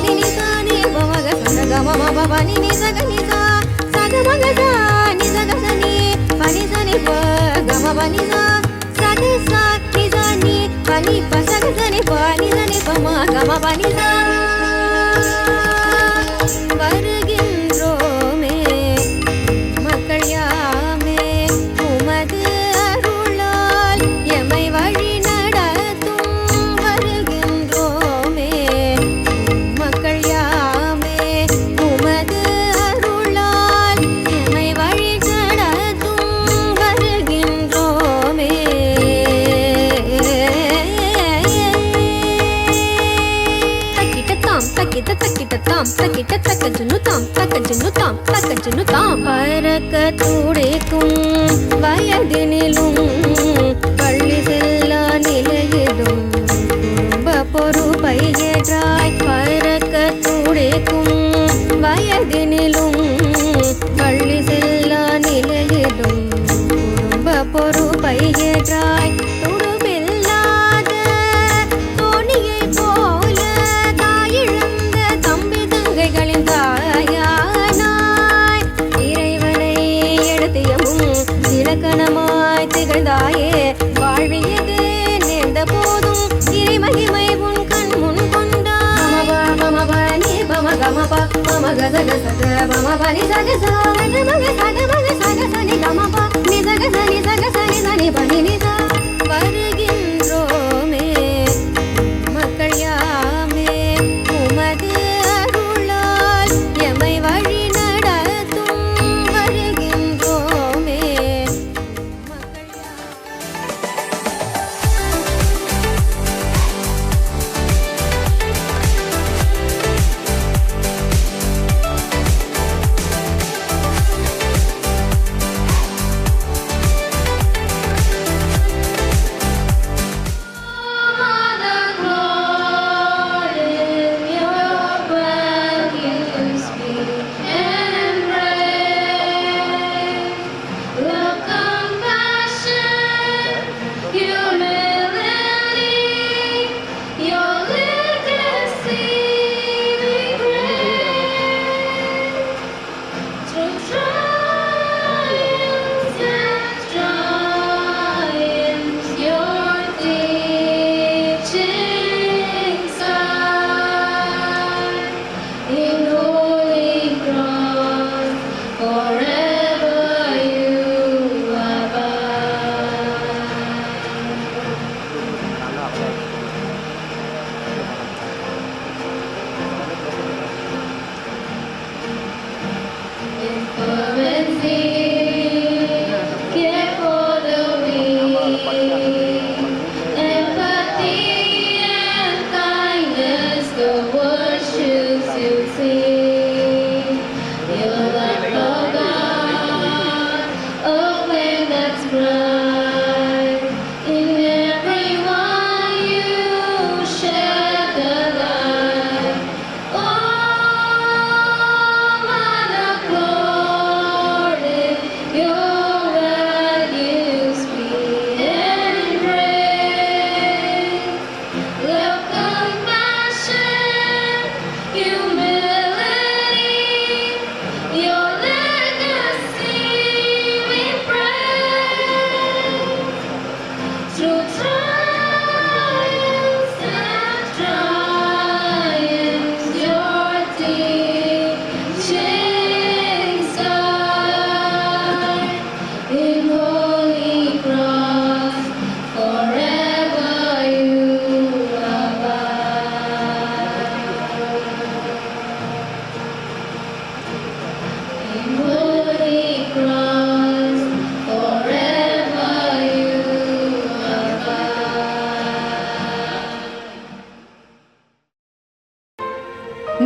ni ni sa ni pa ma ga sa ga ma ma pa pa ni ni sa ga ga ma ga sa ni sa ga sa ni pa ni sa ni pa ga ma pa ni sa ga sa ni sa ni pa ni pa sa ga sa ni pa ni sa ni pa ma ga ma pa ni sa வருகின்றோமே மக்கள் யாமே உமது அருளால் எமை வழி நடத்தும் வருகின்றோமே மக்கள் யாமே உமது அருளால் எமை வழி நடத்தும் வருகின்றோமே தக்கிட்டத்தாம் தக்கிட்ட தக்கஜுனுத்தாம் பறக்க துடைக்கும் வயதினிலும் பள்ளி செல்லா நிலையிலும் குடும்ப பொறுப்பை ஏற்றாய் பறக்க துடைக்கும் வயதினிலும் பள்ளி செல்லா நிலையிலும் குடும்ப பொறுப்பை ஏற்றாய் துடுபில்லாத தோணியை போல தாயிழந்த தம்பி தங்கைகளின் தாயானாய் இறைவனை எடுத்தியமும் இலக்கணமாய் திகழ்ந்தாயே வாழ்வியது நேர்ந்த போதும் இறைமகிமை உன் கண் முன் கொண்டாய் மமபனி பமகமப மமகசகசக மமபனி சகச மகசகசனி கமப நி சகசனி சகசனி சனி பனி நிசா வருகின்றோமே மக்கள் யாமே உமது அருளால் எமை வழி நடத்தும் வருகின்றோமே மக்கள்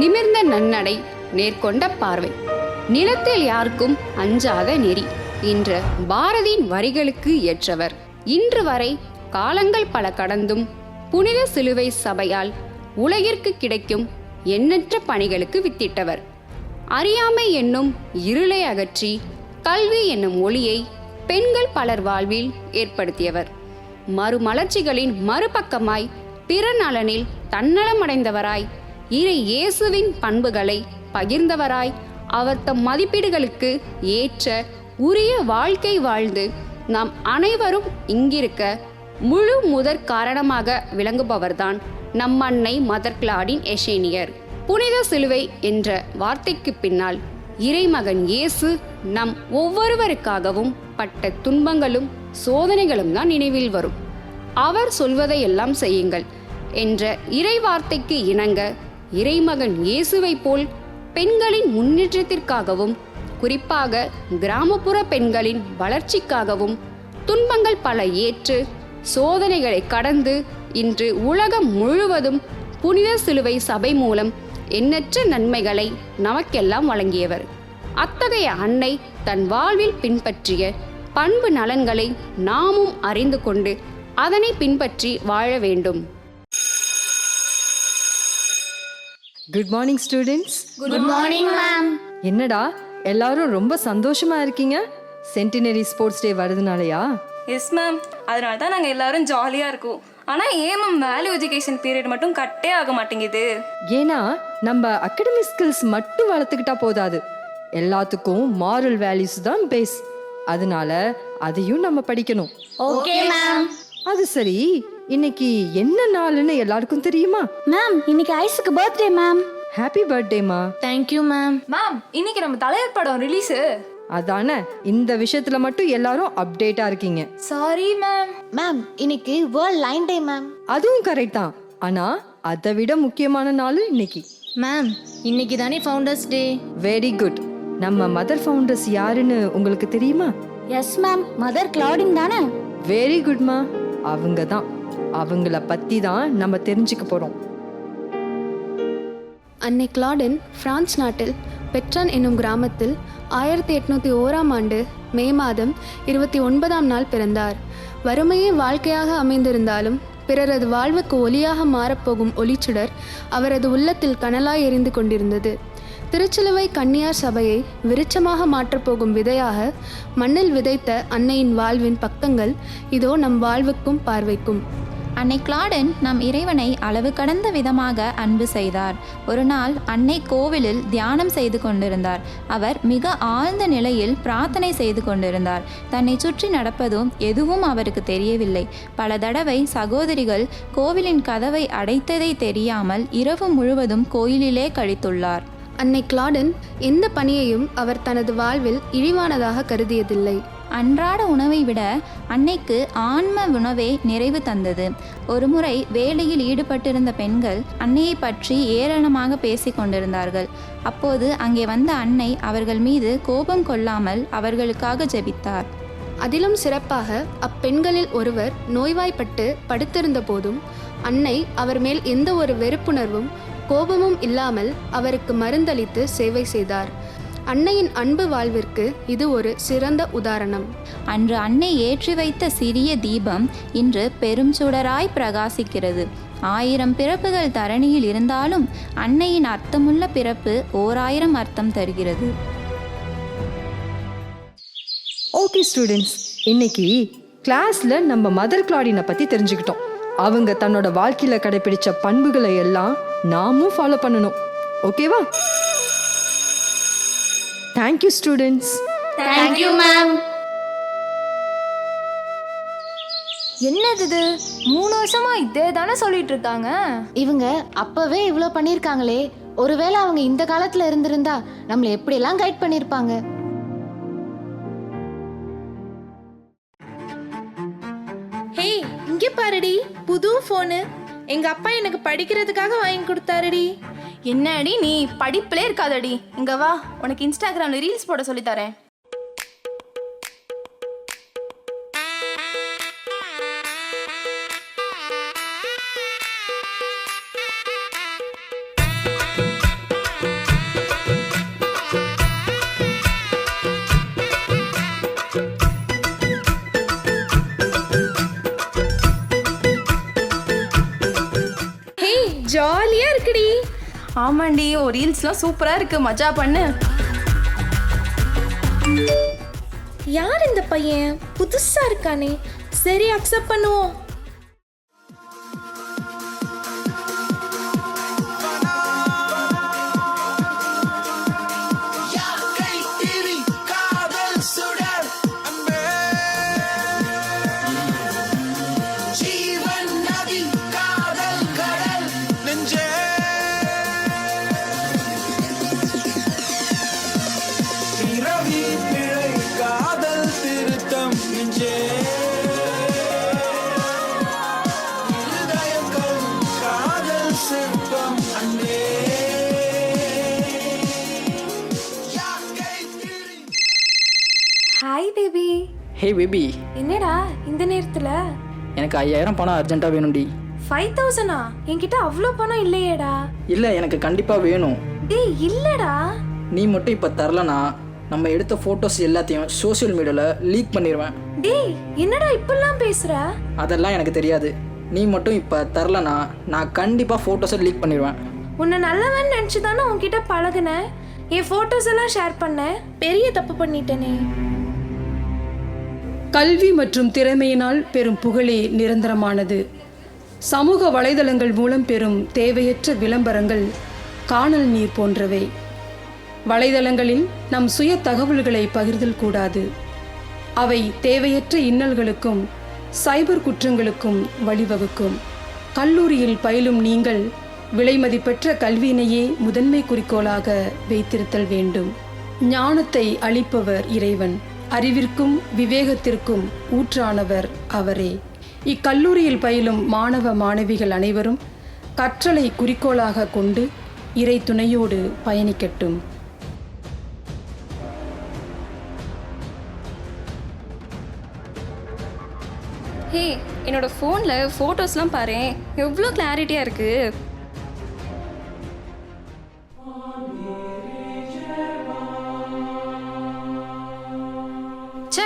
நிமிர்ந்த நன்னடை, நேர்கொண்ட பார்வை, நிலத்தில் யாருக்கும் அஞ்சாத நெறி என்ற பாரதியின் வரிகளுக்கு ஏற்றவர். இன்று வரை காலங்கள் பல கடந்தும் புனித சிலுவை சபையால் உலகிற்கு கிடைக்கும் எண்ணற்ற பணிகளுக்கு வித்திட்டவர். அறியாமை என்னும் இருளை அகற்றி கல்வி என்னும் ஒளியை பெண்கள் பலர் வாழ்வில் ஏற்படுத்தியவர். மறுமலர்ச்சிகளின் மறுபக்கமாய் பிற நலனில் தன்னலமடைந்தவராய் இறை இயேசுவின் பண்புகளை பகிர்ந்தவராய் அவர் தம் மதிப்பீடுகளுக்கு ஏற்ற உரிய வாழ்க்கை வாழ்ந்து நாம் அனைவரும் இங்கிருக்க முழு முதற் காரணமாக விளங்குபவர்தான் நம் அன்னை மதர் கிளாடின் எசேனியர். புனித சிலுவை என்ற வார்த்தைக்கு பின்னால் இறைமகன் இயேசு நம் ஒவ்வொருவருக்காகவும் பட்ட துன்பங்களும் சோதனைகளும் தான் நினைவில் வரும். அவர் சொல்வதையெல்லாம் செய்யுங்கள் என்ற இறை வார்த்தைக்கு இணங்க இறைமகன் இயேசுவை போல் பெண்களின் முன்னேற்றத்திற்காகவும் குறிப்பாக கிராமப்புற பெண்களின் வளர்ச்சிக்காகவும் துன்பங்கள் பல ஏற்று சோதனைகளை கடந்து இன்று உலகம் முழுவதும் புனித சிலுவை சபை மூலம் எண்ணற்ற நன்மைகளை நமக்கெல்லாம் வழங்கியவர். அத்தகைய அன்னை தன் வாழ்வில் பின்பற்றிய பண்பு நலன்களை நாமும் அறிந்து கொண்டு அதனை பின்பற்றி வாழ வேண்டும். Good morning students. Good morning ma'am. என்னடா எல்லாரும் ரொம்ப சந்தோஷமா இருக்கீங்க? சென்டினரி ஸ்போர்ட்ஸ் டே வருதுனாலயா? எஸ் மேம், அதனால தான் நாங்கள் எல்லாரும் ஜாலியாக இருக்கோம். ஆனால் ஏன் மேம் வேல்யூ எஜுகேஷன் பீரியட் மட்டும் கட்டே ஆக மாட்டேங்குது? ஏன்னா நம்ம அகாடமிக் ஸ்கில்ஸ் மட்டும் வளர்த்துக்கிட்டா போதாது, எல்லாத்துக்கும் மாரல் வேல்யூஸ் தான் பேஸ். அதனால அதையும் நம்ம படிக்கணும். Okay ma'am. அது சரி, இன்னைக்கு என்ன நாள்னு எல்லாருக்கும் தெரியுமா? மேம், இன்னைக்கு ஐஸுக்கு பர்த்டே மேம். ஹாப்பி பர்த்டேமா. Thank you ma'am. மேம், இன்னைக்கு நம்ம தலைவர் படம் ரிலீஸு. அதானே, இந்த விஷயத்துல மட்டும் எல்லாரும் அப்டேட்டா இருக்கீங்க. Sorry ma'am. மேம், இன்னைக்கு வேர்ல்ட் லைன் டே மேம். அதுவும் கரெக்ட் தான், ஆனா அதை விட முக்கியமான நாள் இன்னைக்கு. மேம், இன்னைக்கு தானே ஃபவுண்டர்ஸ் டே. Very good. நம்ம மதர் ஃபவுண்டர்ஸ் யாருன்னு உங்களுக்கு தெரியுமா? எஸ் மேம், மதர் கிளாடின் தானே? வெரி குட்மா. அவங்க தான். அவங்கள பத்தி தான் நம்ம தெரிஞ்சுக்க போறோம். அன்னை கிளாடின் பிரான்ஸ் நாட்டில் பெட்ரான் என்னும் கிராமத்தில் 1801 மே மாதம் 29ஆம் நாள் பிறந்தார். வறுமையே வாழ்க்கையாக அமைந்திருந்தாலும் பிறரது வாழ்வுக்கு ஒளியாக மாறப்போகும் ஒளிச்சுடர் அவரது உள்ளத்தில் கனலாய் எரிந்து கொண்டிருந்தது. திருச்சிலுவை கன்னியார் சபையை விருட்சமாக மாற்றப்போகும் விதையாக மண்ணில் விதைத்த அன்னையின் வாழ்வின் பக்கங்கள் இதோ நம் வாழ்வுக்கும் பார்வைக்கும். அன்னை கிளாடின் நம் இறைவனை அளவு கடந்த விதமாக அன்பு செய்தார். ஒரு நாள் அன்னை கோவிலில் தியானம் செய்து கொண்டிருந்தார். அவர் மிக ஆழ்ந்த நிலையில் பிரார்த்தனை செய்து கொண்டிருந்தார். தன்னை சுற்றி நடப்பதும் எதுவும் அவருக்கு தெரியவில்லை. பல தடவை சகோதரிகள் கோவிலின் கதவை அடைத்ததை தெரியாமல் இரவு முழுவதும் கோயிலிலே கழித்துள்ளார். அன்னை கிளாடின் எந்த பணியையும் அவர் தனது வாழ்வில் இழிவானதாக கருதியதில்லை. அன்றாட உணவை விட அன்னைக்கு ஆன்ம உணவே நிறைவு தந்தது. ஒருமுறை வேலையில் ஈடுபட்டிருந்த பெண்கள் அன்னையை பற்றி ஏளனமாக பேசிக் கொண்டிருந்தார்கள். அப்போது அங்கே வந்த அன்னை அவர்கள் மீது கோபம் கொள்ளாமல் அவர்களுக்காக ஜெபித்தார். அதிலும் சிறப்பாக அப்பெண்களில் ஒருவர் நோய்வாய்ப்பட்டு படுத்திருந்த போதும் அன்னை அவர் மேல் எந்த ஒரு வெறுப்புணர்வும் கோபமும் இல்லாமல் அவருக்கு மருந்தளித்து சேவை செய்தார். அன்னையின் அன்பு வாழ்விற்கு இது ஒரு சிறந்த உதாரணம். அன்று அன்னை ஏற்றி வைத்த சிறிய தீபம் இன்று பெரும் சுடராய் பிரகாசிக்கிறது. 1000 பிறப்புகள் தரணியில் இருந்தாலும் அன்னையின் அர்த்தமுள்ள பிறப்பு 1000 அர்த்தம் தருகிறது. ஓகே ஸ்டூடெண்ட்ஸ், இன்னைக்கு கிளாஸ்ல நம்ம மதர் கிளாடினை பத்தி தெரிஞ்சுக்கிட்டோம். அவங்க தன்னோட வாழ்க்கையில கடைபிடிச்ச பண்புகளை எல்லாம் நாமும் ஃபாலோ பண்ணணும். ஓகேவா? Thank you students. Thank you ma'am. என்னது இது? 3 வருஷமா இதே தானே சொல்லிட்டு இருக்காங்க. இவங்க அப்பவே இவ்ளோ பண்ணிருக்காங்களே, ஒருவேளை அவங்க இந்த காலத்துல இருந்திருந்தா நம்மள எப்படியெல்லாம் கைட் பண்ணிருப்பாங்க. ஹே, இங்க பாருடி, புது போனு. எங்க அப்பா எனக்கு படிக்கிறதுக்காக வாங்கி கொடுத்தாருடி. என்னடி நீ படிப்பிலே இருக்காதடி. இங்க வா, உனக்கு இன்ஸ்டாகிராம்ல ரீல்ஸ் போட சொல்லி தரேன். ஹே, ஜாலியா இருக்குடி. ஆமாண்டி, ஓ ரீல்ஸ்லாம் சூப்பரா இருக்கு, மஜா பண்ணு. யார் இந்த பையன்? புதுசா இருக்கானே. சரி, அக்செப்ட் பண்ணுவோம். ஹே பேபி, என்னடா இந்த நேரத்துல? எனக்கு 5000 பணம் அர்ஜென்ட்டாக வேணும்டி. 5000ஆ? என்கிட்ட அவ்வளோ பணம் இல்லையேடா. இல்லை, எனக்கு கண்டிப்பாக வேணும். டேய் இல்லடா. நீ மட்டும் இப்போ தரலனா நம்ம எடுத்த ஃபோட்டோஸ் எல்லாத்தையும் சோஷியல் மீடியாவில் லீக் பண்ணிடுவேன். டேய் என்னடா இப்பெல்லாம் பேசுற? அதெல்லாம் எனக்கு தெரியாது. நீ மட்டும் இப்போ தரலனா நான் கண்டிப்பாக ஃபோட்டோஸை லீக் பண்ணிடுவேன். உன்னை நல்லவன் நினச்சி தானே உன்கிட்ட பழகுனேன். என் ஃபோட்டோஸ் எல்லாம் ஷேர் பண்ணேன். பெரிய தப்பு பண்ணிட்டேனே. கல்வி மற்றும் திறமையினால் பெறும் புகழே நிரந்தரமானது. சமூக வலைதளங்கள் மூலம் பெறும் தேவையற்ற விளம்பரங்கள் காணல் நீர் போன்றவை. வலைதளங்களில் நம் சுய தகவல்களை பகிர்தல் கூடாது. அவை தேவையற்ற இன்னல்களுக்கும் சைபர் குற்றங்களுக்கும் வழிவகுக்கும். கல்லூரியில் பயிலும் நீங்கள் விலைமதிப்பற்ற கல்வியினையே முதன்மை குறிக்கோளாக வைத்திருத்தல் வேண்டும். ஞானத்தை அளிப்பவர் இறைவன். அறிவிற்கும் விவேகத்திற்கும் ஊற்றானவர் அவரே. இக்கல்லூரியில் பயிலும் மாணவ மாணவிகள் அனைவரும் கற்றலை குறிக்கோளாக கொண்டு இறை துணையோடு பயணிக்கட்டும். ஹே, என்னோட ஃபோனில் ஃபோட்டோஸ்லாம் பாரு, எவ்வளோ கிளாரிட்டியாக இருக்கு. ச்சே,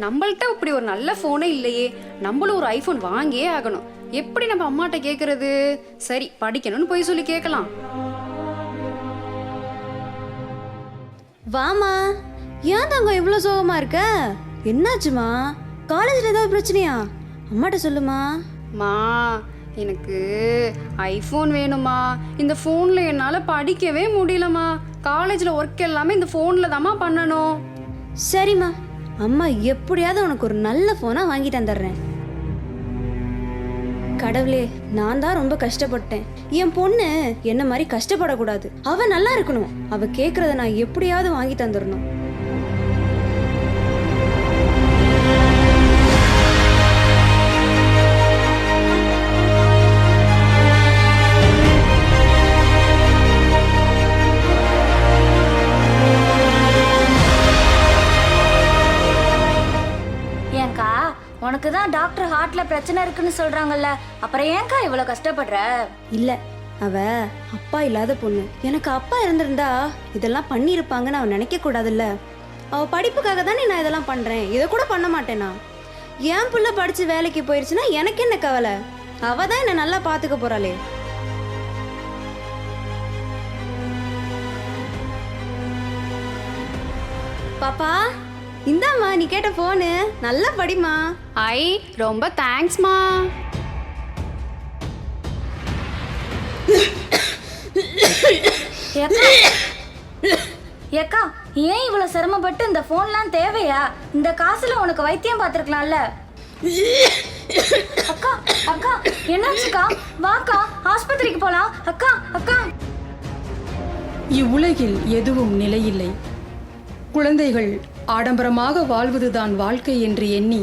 நம்மள்கிட்ட இப்படி ஒரு நல்ல ஃபோனே இல்லையே. நம்மளும் ஒரு ஐஃபோன் வாங்கியே ஆகணும். எப்படி நம்ம அம்மாட்ட கேட்கறது? சரி, படிக்கணும்னு போய் சொல்லி கேட்கலாம். வாமா, ஏன் தங்கம் இவ்வளோ சோகமா இருக்க? என்னாச்சுமா? காலேஜில் ஏதாவது பிரச்சனையா? அம்மாட்ட சொல்லுமா. மா, எனக்கு ஐஃபோன் வேணுமா. இந்த ஃபோனில் என்னால் படிக்கவே முடியலம்மா. காலேஜில் ஒர்க் எல்லாமே இந்த ஃபோனில் தாம்மா பண்ணணும். சரிம்மா, அம்மா எப்படியாவது உனக்கு ஒரு நல்ல ஃபோனாக வாங்கி தந்துடுறேன். கடவுளே, நான் தான் ரொம்ப கஷ்டப்பட்டேன். என் பொண்ணு என்ன மாதிரி கஷ்டப்படக்கூடாது. அவ நல்லா இருக்கணும். அவ கேட்கறத நான் எப்படியாவது வாங்கி தந்துடணும். ஏங்கா, உனக்கு தான் டாக்டர் ஹார்ட்ல பிரச்சனை இருக்குன்னு சொல்றாங்கல்ல, அப்புறம் ஏங்கா இவ்வளவு கஷ்டப்படுற? இல்ல, அவ அப்பா இல்லாத பொண்ணு. எனக்கு அப்பா இருந்திருந்தா இதெல்லாம் பண்ணியிருப்பாங்கன்னு அவ நினைக்க கூடாதுல்ல. அவ படிப்புக்காக தானே நான் இதெல்லாம் பண்றேன். இதை கூட பண்ண மாட்டேனா? என் புள்ள படிச்சு வேலைக்கு போயிருச்சுன்னா எனக்கு என்ன கவலை? அவ தான் என்ன நல்லா பாத்துக்க போறாளே. பாப்பா, இந்தாம்மா நீ கேட்ட போனு. நல்லா படிமா. ஐ, ரொம்ப தேங்க்ஸ்மா. ஏக்கா, ஏன் இவ்வளவு சிரமப்பட்டு இந்த போன்லாம் தேவையா? இந்த காசுல உனக்கு வைத்தியம் பார்த்துருக்கலாம்ல. அக்கா அக்கா, என்னாச்சுக்கா? வாக்கா, ஆஸ்பத்திரிக்கு போலாம். அக்கா அக்கா. இவ்வுலகில் எதுவும் நிலையில்லை. குழந்தைகள் ஆடம்பரமாக வாழ்வதுதான் வாழ்க்கை என்று எண்ணி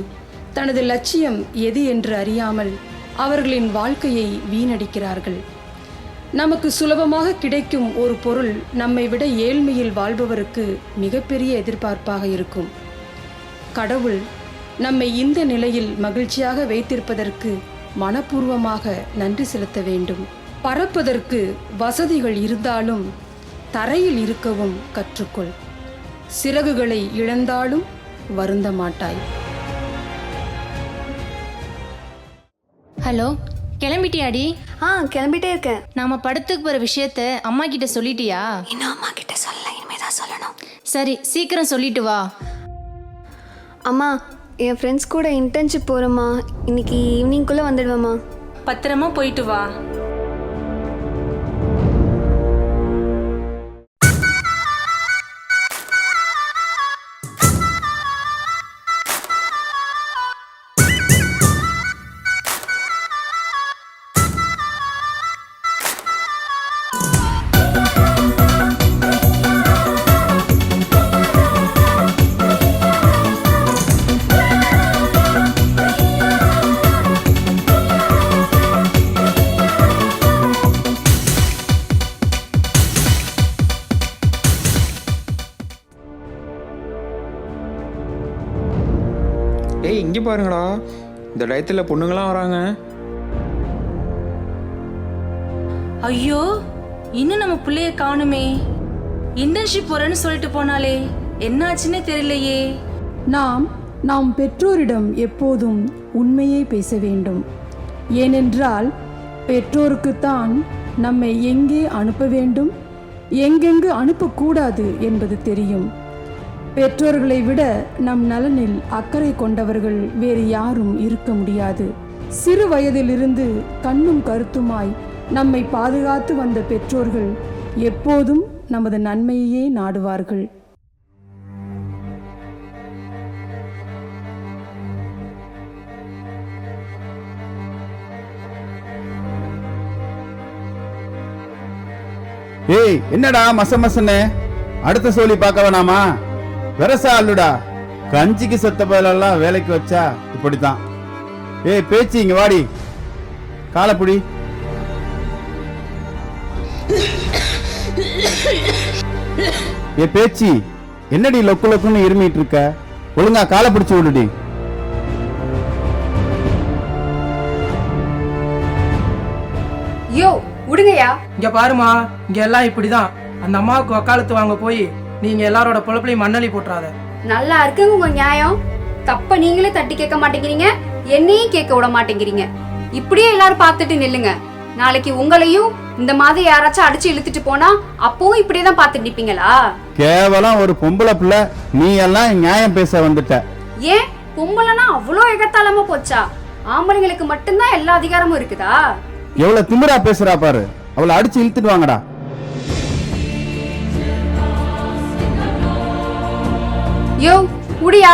தனது லட்சியம் எது என்று அறியாமல் அவர்களின் வாழ்க்கையை வீணடிக்கிறார்கள். நமக்கு சுலபமாக கிடைக்கும் ஒரு பொருள் நம்மை விட ஏழ்மையில் வாழ்பவருக்கு மிகப்பெரிய எதிர்பார்ப்பாக இருக்கும். கடவுள் நம்மை இந்த நிலையில் மகிழ்ச்சியாக வைத்திருப்பதற்கு மனப்பூர்வமாக நன்றி செலுத்த வேண்டும். பறப்பதற்கு வசதிகள் இருந்தாலும் தரையில் இருக்கவும் கற்றுக்கொள். சிறகுகளை இழந்தாலும் வருந்த மாட்டாய். ஹலோ, கிளம்பிட்டியாடி? கிளம்பிட்டே இருக்கேன். நாம படத்துக்கு போற விஷயத்த அம்மா கிட்ட சொல்லிட்டியா? இன்னும் அம்மா கிட்ட சொல்ல, இனிமேதான் சொல்லணும். சரி, சீக்கிரம் சொல்லிட்டு வா. அம்மா, என் ஃப்ரெண்ட்ஸ் கூட இன்டர்ன்ஷிப் போகிறேம்மா. இன்னைக்கு ஈவினிங்குள்ளே வந்துடுவேம்மா. பத்திரமா போயிட்டு வா. பாருங்கடா, இந்த டயத்தில் பொண்ணுங்களாம் வராங்க. ஐயோ, இன்னும் நம்ம பிள்ளைய காணுமே. இன்டர்ன்ஷிப் போறேன்னு சொல்லிட்டு போனாலே, என்னாச்சுன்னே தெரியலையே. நாம் பெற்றோரிடம் எப்போதும் உண்மையை பேச வேண்டும். ஏனென்றால் பெற்றோருக்குத்தான் நம்மை எங்கே அனுப்ப வேண்டும், எங்கெங்கு அனுப்பக்கூடாது என்பது தெரியும். பெற்றோர்களை விட நம் நலனில் அக்கறை கொண்டவர்கள் வேறு யாரும் இருக்க முடியாது. சிறு வயதிலிருந்து கண்ணும் கருத்துமாய் நம்மை பாதுகாத்து வந்த பெற்றோர்கள் எப்போதும் நமது நன்மையே நாடுவார்கள். ஏய், என்னடா மசன்னு அடுத்த சோழி பார்க்க வேணாமா? வெரசா அல்லுடா, கஞ்சிக்கு செத்த பதிலெல்லாம் வேலைக்கு வச்சா இப்படித்தான். ஏய் பேச்சு, இங்க வாடி, காலப்புடி. ஏ பேச்சு, என்னடி லொக்கு லொக்குன்னு இருமிட்டு இருக்க? ஒழுங்கா காலை பிடிச்சு விடுடி. யோ விடுங்கயா. இங்க பாருமா, இங்க எல்லாம் இப்படிதான். அந்த அம்மாவுக்கு வக்காலத்து வாங்க போய் நீங்க எல்லாரோட பொழப்புலையும் மண்ணலி போட்டுறாத. நல்லா இருக்குங்க உங்க நியாயம். தப்ப நீங்களே தட்டி கேட்க மாட்டேங்கிறீங்க, என்னையும் கேட்க விட மாட்டேங்கிறீங்க. இப்படியே எல்லாரும் பார்த்துட்டு நில்லுங்க. நாளைக்கு உங்களையும் இந்த மாதிரி யாராச்சும் அடிச்சு இழுத்துட்டு போனா அப்பவும் இப்படியேதான் பார்த்துட்டு நிப்பீங்களா? கேவலம் ஒரு பொம்பளை பிள்ளை, நீ எல்லாம் நியாயம் பேச வந்துட்ட. ஏன் பொம்பளைனா அவ்வளோ எகத்தாளமா போச்சா? ஆம்பளைங்களுக்கு மட்டும்தான் எல்லா அதிகாரமும் இருக்குதா? எவ்வளவு திமிரா பேசுறா பாரு. அவளை அடிச்சு இழுத்துட்டு வாங்கடா. யோ உடியா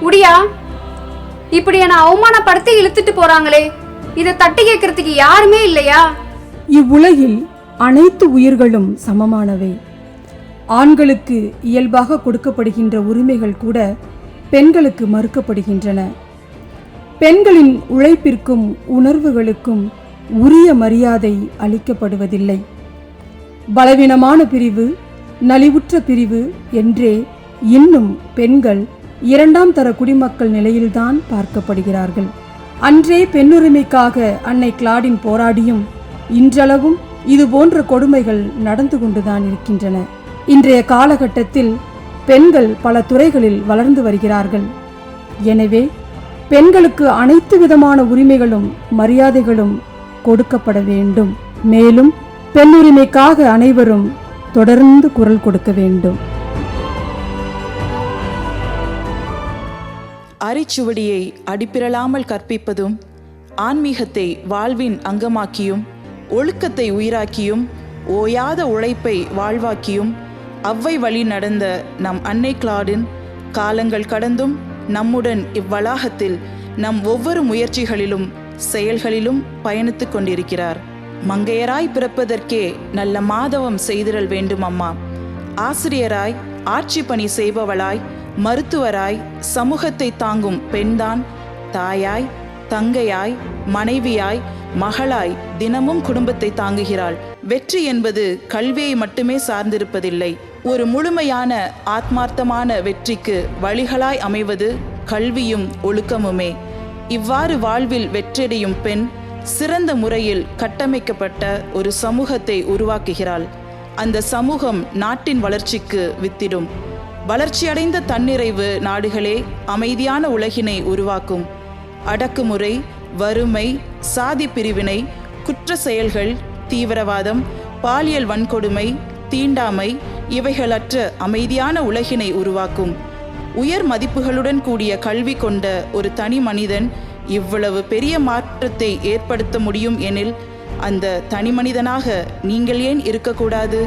உடியா, இப்படி என்ன அவமானப்படுத்தி இழுத்துட்டு போறாங்களே, இத தட்டி கேட்கறதுக்கு யாருமே இல்லையா? இவ்வுலகில் அனைத்து உயிர்களும் சமமானவை. ஆண்களுக்கு இயல்பாக கொடுக்கப்படுகின்ற உரிமைகள் கூட பெண்களுக்கு மறுக்கப்படுகின்றன. பெண்களின் உழைப்பிற்கும் உணர்வுகளுக்கும் உரிய மரியாதை அளிக்கப்படுவதில்லை. பலவீனமான பிரிவு, நலிவுற்ற பிரிவு என்றே இன்னும் பெண்கள் இரண்டாம் தர குடிமக்கள் நிலையில்தான் பார்க்கப்படுகிறார்கள். அன்றே பெண்ணுரிமைக்காக அன்னை கிளாடின் போராடியும் இன்றளவும் இது போன்ற கொடுமைகள் நடந்து கொண்டுதான் இருக்கின்றன. இன்றைய காலகட்டத்தில் பெண்கள் பல துறைகளில் வளர்ந்து வருகிறார்கள். எனவே பெண்களுக்கு அனைத்து விதமான உரிமைகளும் மரியாதைகளும் கொடுக்கப்பட வேண்டும். மேலும் பெண்ணுரிமைக்காக அனைவரும் தொடர்ந்து குரல் கொடுக்க வேண்டும். அரிச்சுவடியை அடிப்பிரளாமல் கற்பிப்பதும், ஆன்மீகத்தை வாழ்வின் அங்கமாக்கியும், ஒழுக்கத்தை உயிராக்கியும், ஓயாத உழைப்பை வாழ்வாக்கியும் அவ்வை வழி நடந்த நம் அன்னை கிளாடின் காலங்கள் கடந்தும் நம்முடன் இவ்வளாகத்தில் நம் ஒவ்வொரு முயற்சிகளிலும் செயல்களிலும் பயணித்துக் கொண்டிருக்கிறார். மங்கையராய் பிறப்பதற்கே நல்ல மாதவம் செய்திடல் வேண்டும் அம்மா. ஆசிரியராய், ஆட்சி பணி செய்பவளாய், மருத்துவராய், சமூகத்தை தாங்கும் பெண்தான் தாயாய், தங்கையாய், மனைவியாய், மகளாய் தினமும் குடும்பத்தை தாங்குகிறாள். வெற்றி என்பது கல்வியை மட்டுமே சார்ந்திருப்பதில்லை. ஒரு முழுமையான ஆத்மார்த்தமான வெற்றிக்கு வழிகளாய் அமைவது கல்வியும் ஒழுக்கமுமே. இவ்வாறு வாழ்வில் வெற்றியடையும் பெண் சிறந்த முறையில் கட்டமைக்கப்பட்ட ஒரு சமூகத்தை உருவாக்குகிறாள். அந்த சமூகம் நாட்டின் வளர்ச்சிக்கு வித்திடும். வளர்ச்சியடைந்த தன்னிறைவு நாடுகளே அமைதியான உலகினை உருவாக்கும். அடக்குமுறை, வறுமை, சாதி பிரிவினை, குற்ற செயல்கள், தீவிரவாதம், பாலியல் வன்கொடுமை, தீண்டாமை இவைகளற்ற அமைதியான உலகினை உருவாக்கும். உயர் மதிப்புகளுடன் கூடிய கல்வி கொண்ட ஒரு தனி மனிதன் இவ்வளவு பெரிய மாற்றத்தை ஏற்படுத்த முடியும் எனில் அந்த தனி மனிதனாக நீங்கள் ஏன் இருக்கக்கூடாது?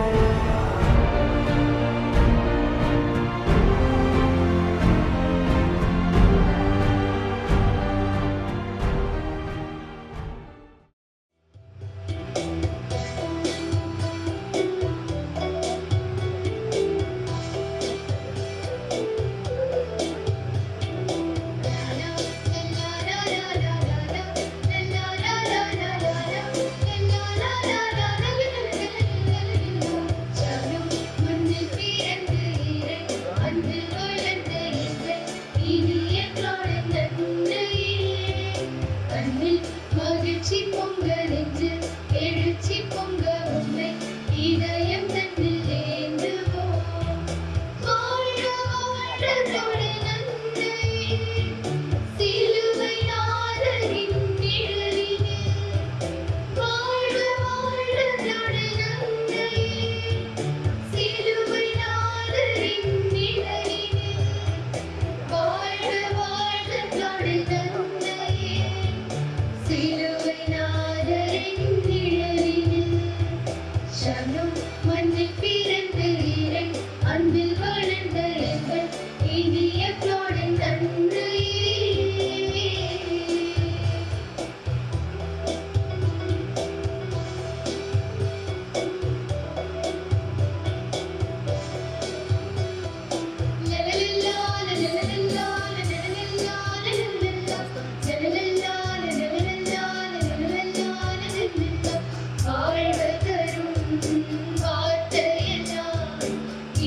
பொங்க நெஞ்சு எழுச்சி பொங்க உண்மை இதயம் தன்னில் ஏந்துவோம். வாழ்க வாழ்க தொடு நன்மை சிலுவை நாதரின் நிழலினில். வாழ்க வாழ்க தொடு நன்மை சிலுவை நாதரின் நிழலினில். வாழ்க வாழ்க தொடு நன்மை சிலுவை நாதரின் நிழலினில். சனம் மண்ணில் பிறந்த இறை அன்பில் வளர்ந்த எங்கள் இனிய பிளாடன் தந்தையே. வாழ்க தரும் வார்த்தையெல்லாம்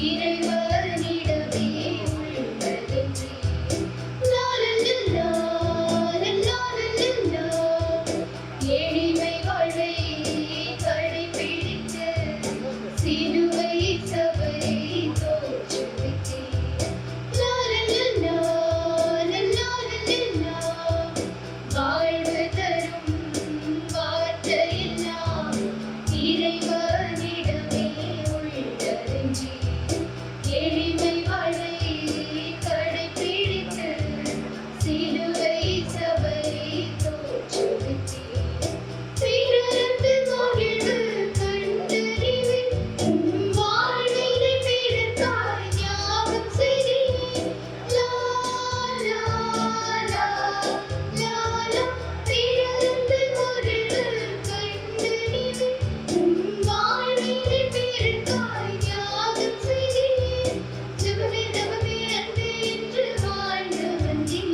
இறைவனிடமே உள்ளதென்றே. லாலலலா, லாலலலா, எளிமை வாழ்வை கடைபிடித்து சிலுவை சபையை தோற்றுவித்தீர். லாலலலா, லாலலலா, வாழ்வு தரும் வார்த்தையெல்லாம் இறைவனிடமே உள்ளதென்றே. எளிமை வாழ்வை கடைபிடித்து சிலுவை சபையை தோற்றுவித்தீர். பிறந்து மகிழ்வு கண்டறிவேன் வாழ்வினை பிறத்தாய் ஞாபகம் செய்தேன். லா லா லா லா லா. பிறந்து மகிழ்வு கண்டறிவேன் வாழ்வினை பிறத்தாய் ஞாபகம் செய்தேன். ஜெபமே தவமே அன்பே என்று வாழ்ந்து வந்தேன்.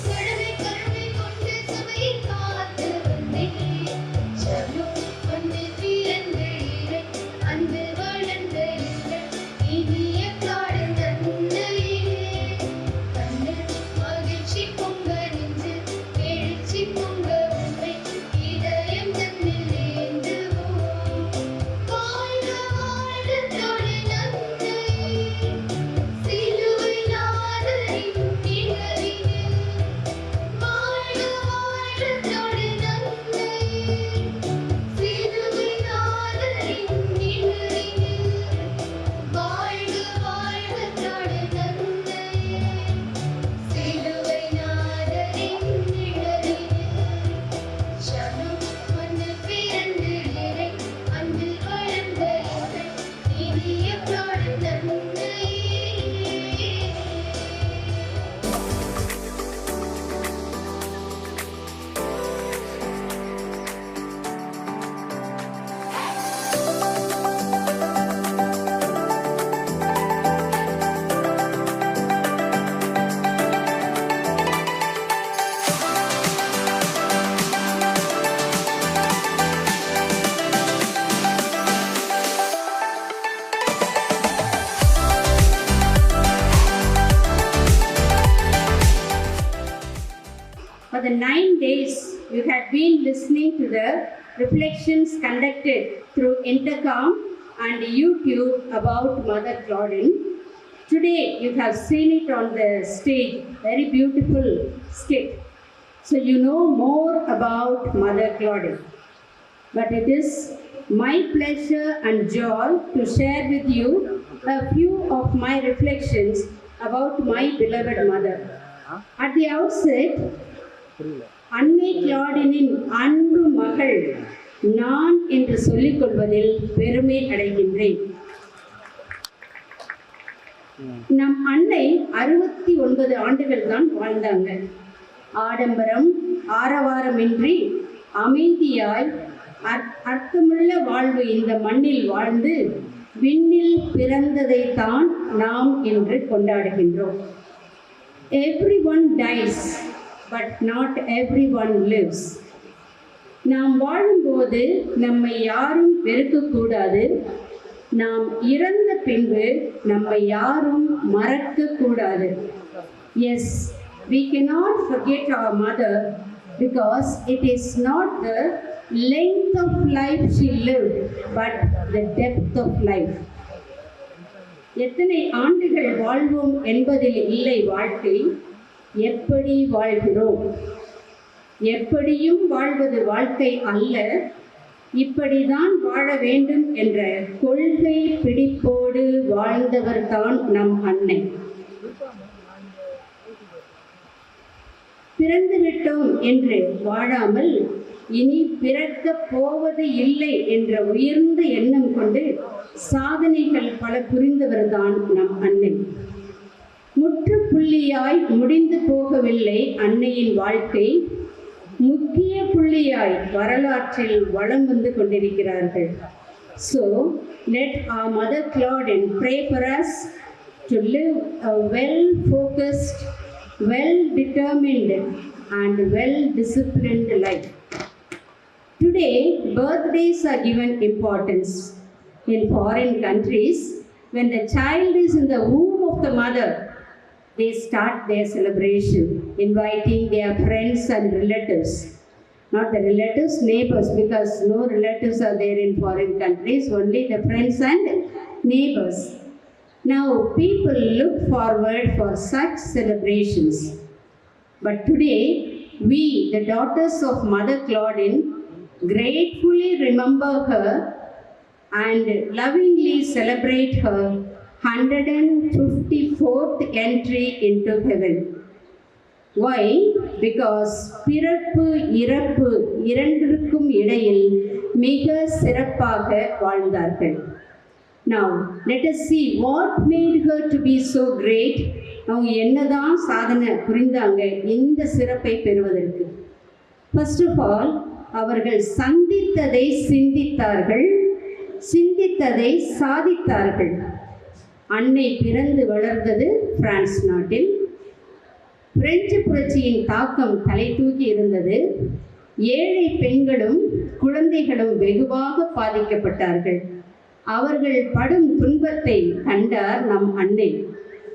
கடமை கருணை கொண்டு சபையை காத்து வந்தேன். சனம் மண்ணில் பிறந்த இறை அன்பில் வளர்ந்த எங்கள் இனிய பிளாடன் தந்தையே. கண்ணில் மகிழ்ச்சி பொங்க நெஞ்சு எழுச்சி பொங்க உண்மை இதயம் தன்னில் ஏந்துவோம். வாழ்க வாழ்க தொடு நன்மை சிலுவை நாதரின் நிழலினில். வாழ்க வாழ்க தொடு நன்மை சிலுவை நாதரின் நிழலினில். வாழ்க வாழ்க தொடு நன்மை சிலுவை நாதரின் நிழலினில். சனம் மண்ணில் பிறந்த இறை அன்பில் வளர்ந்த எங்கள் இனிய பிளாடன் தந்தையே. For the 9 days, you had been listening to the reflections conducted through Intercom and YouTube about Mother Claudine. Today, you have seen it on the stage, very beautiful skit. So you know more about Mother Claudine. But it is my pleasure and joy to share with you a few of my reflections about my beloved mother. At the outset, அன்னை கிளாடினின் அன்பு மகள் நான் என்று சொல்லிக் கொள்வதில் பெருமை அடைகின்றேன். நம் அன்னை 69 ஆண்டுகள் தான் வாழ்ந்தாங்க. ஆடம்பரம் ஆரவாரமின்றி அமைதியாய் அர்த்தமுள்ள வாழ்வு இந்த மண்ணில் வாழ்ந்து விண்ணில் பிறந்ததைத்தான் நாம் இன்று கொண்டாடுகின்றோம். Everyone dies, but not everyone lives. நாம் வாழும்போது நம்மை யாரும் வெறுக்கக்கூடாது. நாம் இறந்த பின்பு நம்மை யாரும் மறக்கக்கூடாது. Yes, we cannot forget our mother because it is not the length of life she lived, but the depth of life. எத்தனை ஆண்டுகள் வாழ்வோம் என்பதில் இல்லை வாழ்க்கை, எப்படி வாழ்கிறோம். எப்படியும் வாழ்வது வாழ்க்கை அல்ல, இப்படிதான் வாழ வேண்டும் என்ற கொள்கை பிடிப்போடு வாழ்ந்தவர்தான் நம் அன்னை. பிறந்து விட்டோம் என்று வாழாமல் இனி பிறக்கப் போவது இல்லை என்ற உயர்ந்த எண்ணம் கொண்டு சாதனைகள் பல புரிந்தவர்தான் நம் அன்னை. முற்றுப்புள்ளியாய் முடிந்து போகவில்லை அன்னையின் வாழ்க்கை, முக்கிய புள்ளியாய் வரலாற்றில் வலம் வந்து கொண்டிருக்கிறார்கள். So let our Mother Claudine pray for us to live a well-focused, well-determined and well-disciplined life. Today, birthdays are given importance. In foreign countries, when the child is in the womb of the mother, they start their celebration, inviting their friends and relatives. Not the relatives, neighbors, because no relatives are there in foreign countries, only the friends and neighbors. Now, people look forward for such celebrations. But today, we, the daughters of Mother Claudine, gratefully remember her and lovingly celebrate her 154th entry into heaven. Why? Because பிறப்பு இறப்பு இரண்டிற்கும் இடையில் மிக சிறப்பாக வாழ்ந்தார்கள். Now, let us see what made her to be so great. அவங்க என்னதான் சாதனை புரிந்தாங்க இந்த சிறப்பை பெறுவதற்கு. First of all, அவர்கள் சந்தித்ததை சிந்தித்தார்கள், சிந்தித்ததை சாதித்தார்கள். அன்னை பிறந்து வளர்ந்தது பிரான்ஸ் நாட்டில். பிரெஞ்சு புரட்சியின் தாக்கம் தலை தூக்கி இருந்தது. ஏழை பெண்களும் குழந்தைகளும் வெகுவாக பாதிக்கப்பட்டார்கள். அவர்கள் படும் துன்பத்தை கண்டார் நம் அன்னை.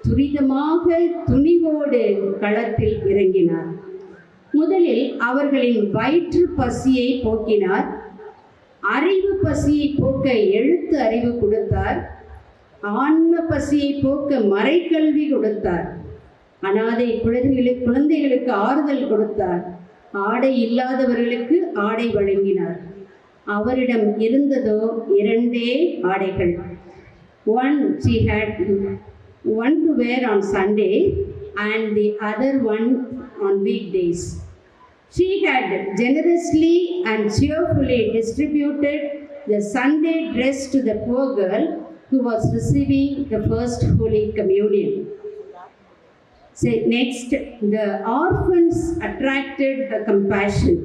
துரிதமாக துணிவோடு களத்தில் இறங்கினார். முதலில் அவர்களின் வயிற்று பசியை போக்கினார். அறிவு பசியை போக்க எழுத்து அறிவு கொடுத்தார். ஆன்ம பசியை போக்க மறைக்கல்வி கொடுத்தார். அனாதை குழந்தைகளுக்கு ஆறுதல் கொடுத்தார். ஆடை இல்லாதவர்களுக்கு ஆடை வழங்கினார். அவரிடம் இருந்ததோ இரண்டே ஆடைகள். One she had one to wear on Sunday and the other one on weekdays. She had generously and cheerfully distributed the Sunday dress to the poor girl who was receiving the first Holy Communion. Next, the orphans attracted her compassion.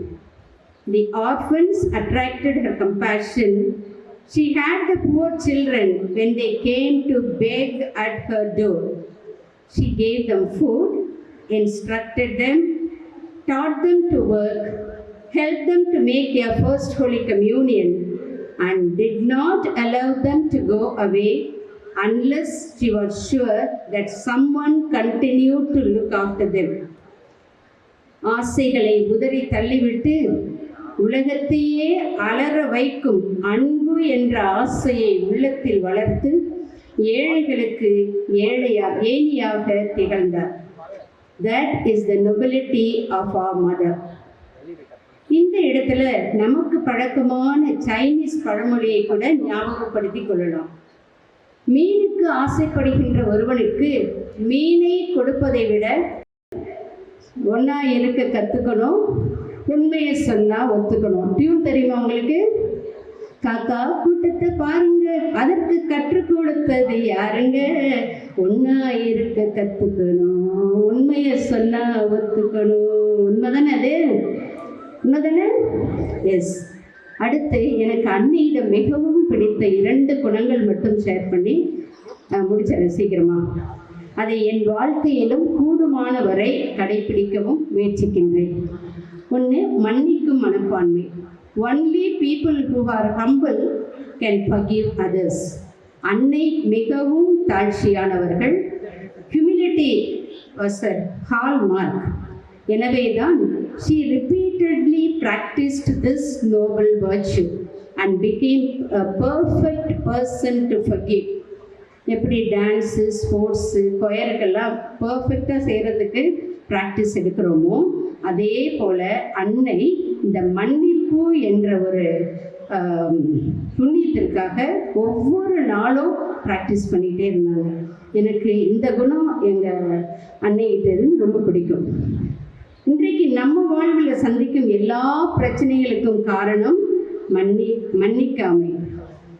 The orphans attracted her compassion. She had the poor children when they came to beg at her door. She gave them food, instructed them, taught them to work, helped them to make their first Holy Communion, and did not allow them to go away unless she was sure that someone continued to look after them. ஆசைகளை உதறி தள்ளிவிட்டு உலகத்தையே அலற வைக்கும் அன்பு என்ற ஆசையை உள்ளத்தில் வளர்த்து ஏழைகளுக்கு ஏணியாக திகழ்ந்தார். That is the nobility of our mother. இந்த இடத்துல நமக்கு பழக்கமான சைனீஸ் பழமொழியை கூட ஞாபகப்படுத்திக் கொள்ளலாம். மீனுக்கு ஆசைப்படுகின்ற ஒருவனுக்கு மீனை கொடுப்பதை விட ஒன்றா இருக்க கற்றுக்கணும், உண்மையை சொன்னால் ஒத்துக்கணும். டியூன் தெரியுமா உங்களுக்கு? காக்கா கூட்டத்தை பாருங்க, அதற்கு கற்றுக் கொடுத்தது யாருங்க? ஒன்றா இருக்க கற்றுக்கணும், உண்மையை சொன்னால் ஒத்துக்கணும். உண்மைதானே அது? உண்மைதானே? எஸ். அடுத்து எனக்கு அன்னையிடம் மிகவும் பிடித்த 2 குணங்கள் மட்டும் ஷேர் பண்ணி முடிச்சிடறேன் சீக்கிரமா. அதை என் வாழ்க்கையிலும் கூடுமான வரை கடைபிடிக்கவும் முயற்சிக்கின்றேன். ஒன்று, மன்னிக்கும் மனப்பான்மை. Only people who are humble can forgive others. அன்னை மிகவும் தாழ்ச்சியானவர்கள். Humility was a hallmark. எனவேதான் she repeatedly practiced this noble virtue and became a perfect person to forgive. எப்படி டான்ஸு, ஸ்போர்ட்ஸு, கொயருக்கெல்லாம் பர்ஃபெக்டாக செய்கிறதுக்கு ப்ராக்டிஸ் எடுக்கிறோமோ அதே போல் அன்னை இந்த மன்னிப்பு என்ற ஒரு புண்ணியத்திற்காக ஒவ்வொரு நாளும் ப்ராக்டிஸ் பண்ணிகிட்டே இருந்தாங்க. எனக்கு இந்த குணம் எங்கள் அன்னைகிட்ட இருந்து ரொம்ப பிடிக்கும். இன்றைக்கு நம்ம வாழ்வில் சந்திக்கும் எல்லா பிரச்சனைகளுக்கும் காரணம் மன்னிக்காமை.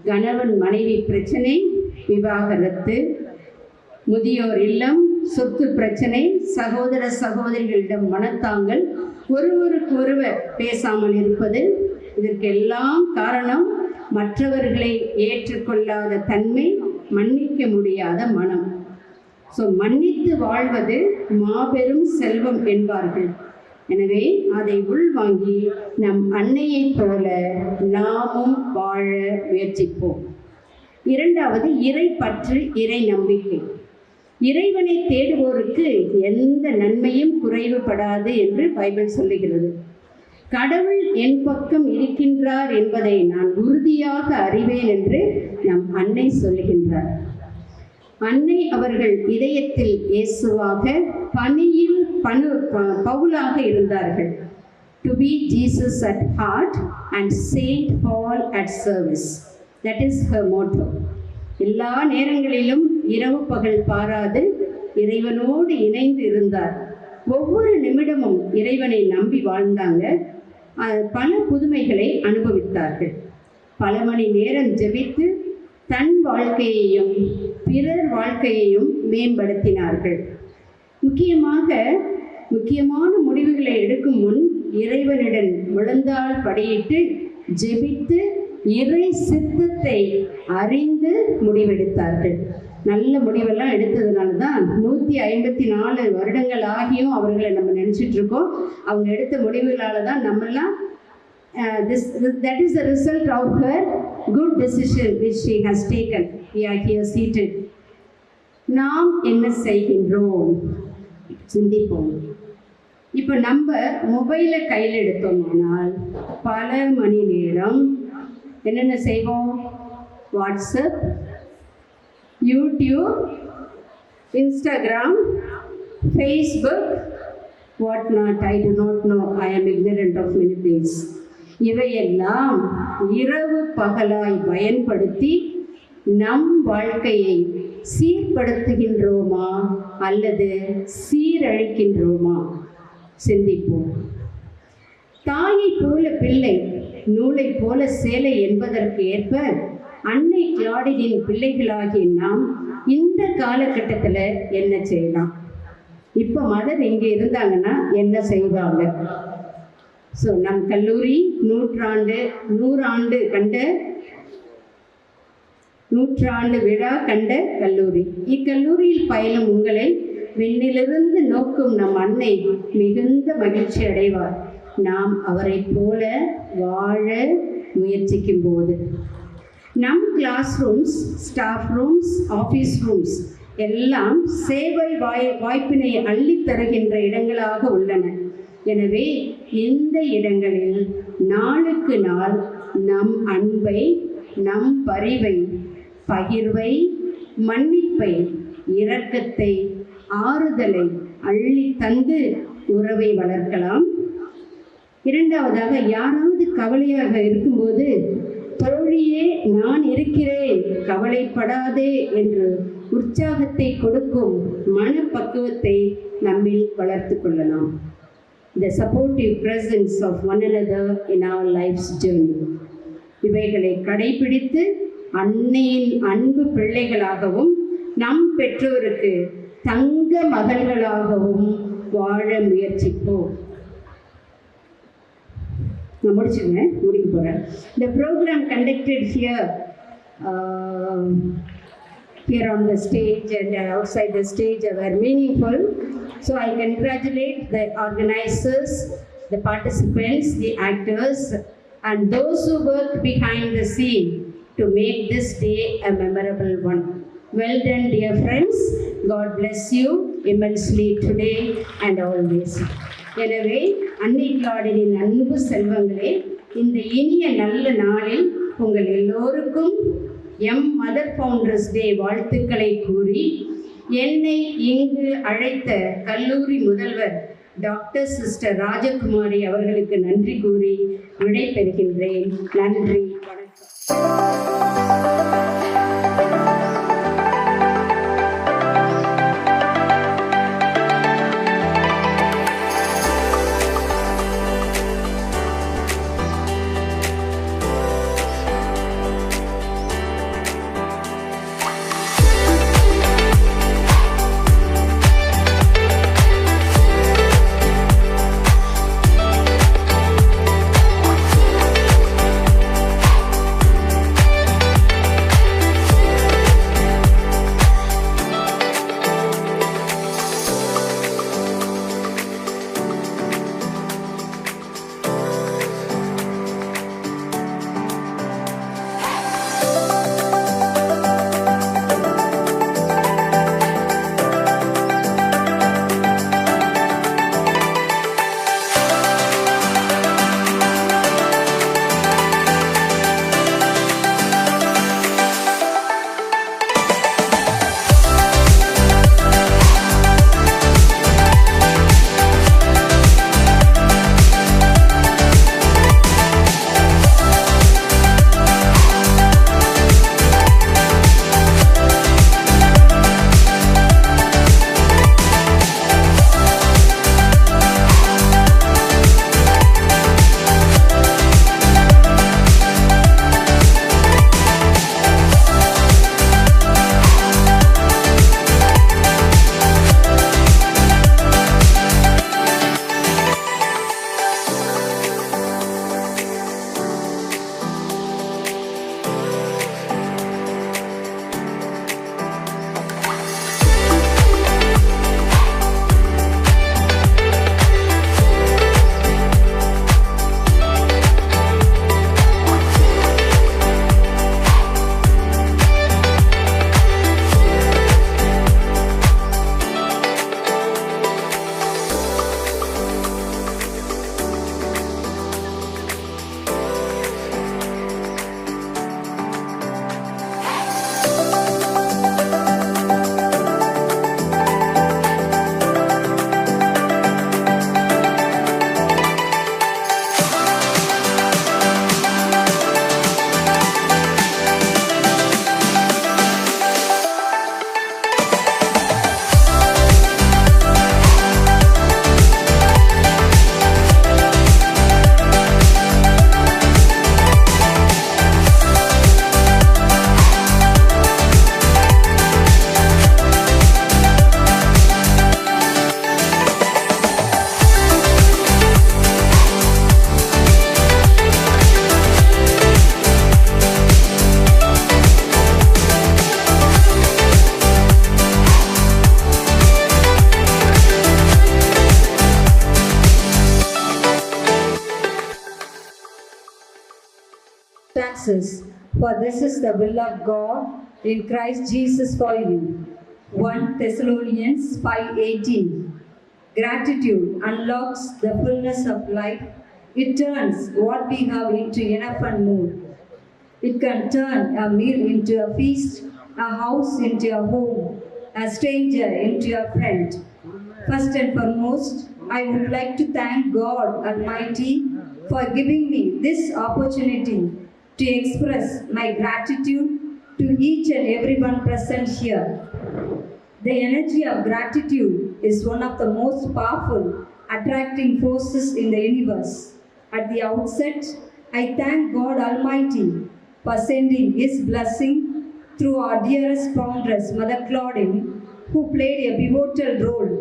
கணவன் மனைவி பிரச்சனை, விவாகரத்து, முதியோர் இல்லம், சொத்து பிரச்சனை, சகோதர சகோதரிகளிடம் மனத்தாங்கள், ஒருவருக்கு ஒருவர் பேசாமல் இருப்பது, இதற்கெல்லாம் காரணம் மற்றவர்களை ஏற்றுக்கொள்ளாத தன்மை, மன்னிக்க முடியாத மனம். ஸோ மன்னித்து வாழ்வது மாபெரும் செல்வம் என்பார்கள். எனவே அதை உள்வாங்கி நம் அன்னையைப் போல நாமும் வாழ முயற்சிப்போம். இரண்டாவது, இறை பற்று, இறை நம்பிக்கை. இறைவனை தேடுவோருக்கு எந்த நன்மையும் குறைவுபடாது என்று பைபிள் சொல்லுகிறது. கடவுள் என் பக்கம் இருக்கின்றார் என்பதை நான் உறுதியாக அறிவேன் என்று நம் அன்னை சொல்லுகின்றார். அன்னை அவர்கள் இதயத்தில் இயேசுவாக, பணியில் பவுலாக இருந்தார்கள். To be Jesus at heart and Saint Paul at service. That is her motto. எல்லா நேரங்களிலும் இரவு பகல் பாராது இறைவனோடு இணைந்து இருந்தார். ஒவ்வொரு நிமிடமும் இறைவனை நம்பி வாழ்ந்தாங்க. பல புதுமைகளை அனுபவித்தார்கள். பல மணி நேரம் ஜெபித்து தன் வாழ்க்கையையும் பிறர் வாழ்க்கையையும் மேம்படுத்தினார்கள். முக்கியமான முடிவுகளை எடுக்கும் முன் இறைவனிடம் முழந்தாள் படியிட்டு ஜெபித்து இறை சித்தத்தை அறிந்து முடிவெடுத்தார்கள். நல்ல முடிவெல்லாம் எடுத்ததுனால தான் 154 வருடங்கள் ஆகியும் அவர்களை நம்ம நினச்சிட்டு இருக்கோம். அவங்க எடுத்த முடிவுகளால் தான் நம்மெல்லாம் that is the result of her good decision which she has taken. We are here seated. நாம் என்ன செய்கின்றோம் சிந்திப்போம். இப்போ நம்ம மொபைலை கையில் எடுத்தோம்னால் பல மணி நேரம் என்னென்ன செய்வோம்? WhatsApp, YouTube, Instagram, Facebook, what not, I do not know, I am ignorant of many things. இவையெல்லாம் இரவு பகலாய் பயன்படுத்தி நம் வாழ்க்கையை சீர்படுத்துகின்றோமா அல்லது சீரழிக்கின்றோமா? சிந்திப்போம். தாயை போல பிள்ளை, நூலை போல சேலை என்பதற்கு ஏற்ப அன்னை கிளாடினின் பிள்ளைகளாகிய நாம் இந்த காலகட்டத்தில் என்ன செய்யலாம்? இப்போ மதர் இங்கே இருந்தாங்கன்னா என்ன செய்வாங்க? ஸோ நம் கல்லூரி 100 ஆண்டு விழா கண்ட கல்லூரி. இக்கல்லூரியில் பயிலும் உங்களை விண்ணிலிருந்து நோக்கும் நம் அன்னை மிகுந்த மகிழ்ச்சி அடைவார். நாம் அவரை போல வாழ முயற்சிக்கும் போது. நம் classrooms, staff rooms, office rooms எல்லாம் சேவை வாய்ப்பினை அள்ளித் தருகின்ற இடங்களாக உள்ளன. எனவே இந்த இடங்களில் நாளுக்கு நாள் நம் அன்பை, நம் பரிவை, பகிர்வை, மன்னிப்பை, இரக்கத்தை, ஆறுதலை அள்ளி தந்து உறவை வளர்க்கலாம். இரண்டாவதாக, யாராவது கவலையாக இருக்கும்போது தோழியே நான் இருக்கிறேன், கவலைப்படாதே என்று உற்சாகத்தை கொடுக்கும் மனப்பக்குவத்தை நம்மில் வளர்த்து கொள்ளலாம். The supportive presence of one another in our life's journey. இவைகளை கடைபிடித்து அன்னையின் அன்பு பிள்ளைகளாகவும் நம் பெற்றோருக்கு தங்க மகள்களாகவும் வாழ முயற்சிப்போம். நான் முடிக்க போகிறேன். The program conducted here on the stage and outside the stage were meaningful. So I congratulate the organizers, the participants, the actors, and those who worked behind the scene to make this day a memorable one. Well done, dear friends. God bless you immensely today and always. எனவே அன்னை கிளாடினின் அன்பு செல்வங்களே, இந்த இனிய நல்ல நாளில் உங்கள் எல்லோருக்கும் மதர் ஃபவுண்டர்ஸ் டே வாழ்த்துக்களை கூறி, என்னை இங்கு அழைத்த கல்லூரி முதல்வர் டாக்டர் சிஸ்டர் ராஜகுமாரி அவர்களுக்கு நன்றி கூறி விடைபெறுகின்றேன். நன்றி, வணக்கம். For this is the will of God in Christ Jesus for you. 1 Thessalonians 5:18. Gratitude unlocks the fullness of life. It turns what we have into enough and more. It can turn a meal into a feast, a house into a home, a stranger into a friend. First and foremost, I would like to thank God Almighty for giving me this opportunity to express my gratitude to each and everyone present here. The energy of gratitude is one of the most powerful attracting forces in the universe. At the outset, I thank God Almighty for sending His blessing through our dearest foundress, Mother Claudine, who played a pivotal role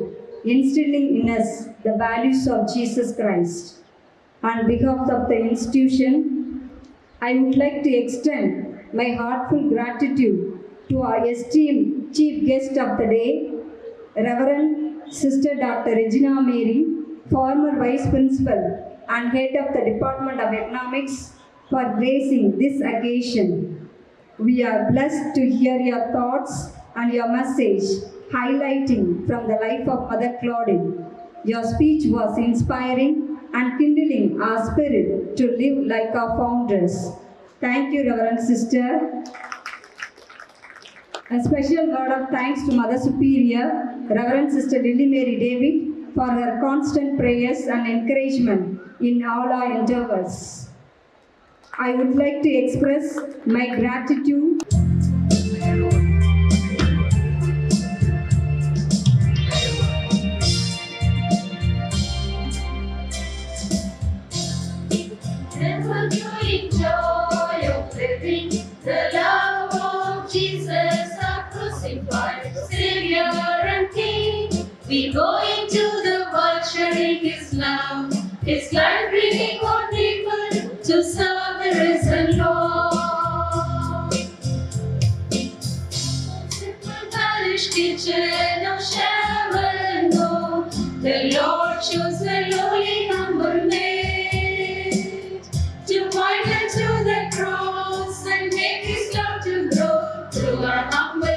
instilling in us the values of Jesus Christ. On behalf of the institution, I would like to extend my heartfelt gratitude to our esteemed chief guest of the day, Reverend Sister Dr. Regina Mary, former Vice Principal and Head of the Department of Economics, for gracing this occasion. We are blessed to hear your thoughts and your message highlighting from the life of Mother Claudine. Your speech was inspiring and kindling our spirit to live like our founders. Thank you, Reverend Sister. A special word of thanks to Mother Superior, Reverend Sister Lily Mary David, for her constant prayers and encouragement in all our endeavors. I would like to express my gratitude We go into the world sharing His love. It's like bringing on people to serve the risen Lord. Parish kitchen of Sharon, no. The Lord chose the lowly, humble maid to point her to the cross and make His love to grow through her humble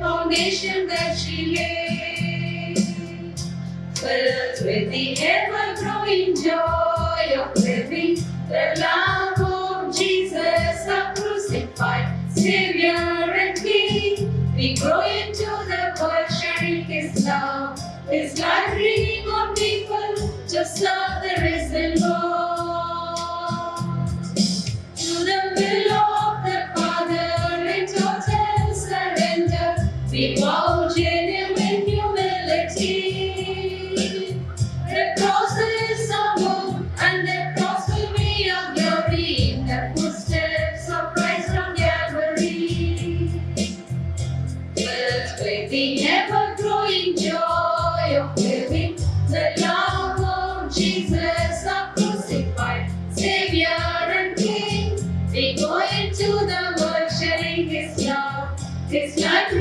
foundation that she laid. Filled with the ever-growing joy of living, the love of Jesus, our crucified Savior and King. We grow into the world sharing His love, His life bringing on people to serve the risen Lord. To the will of the Father in total surrender, we bow genuine humility. The cross is our home, and the cross will be our glory in the footsteps of Christ on Calvary. Filled with the ever-growing joy of living, the love of Jesus, our crucified Savior and King. We go into the world sharing His love, His life.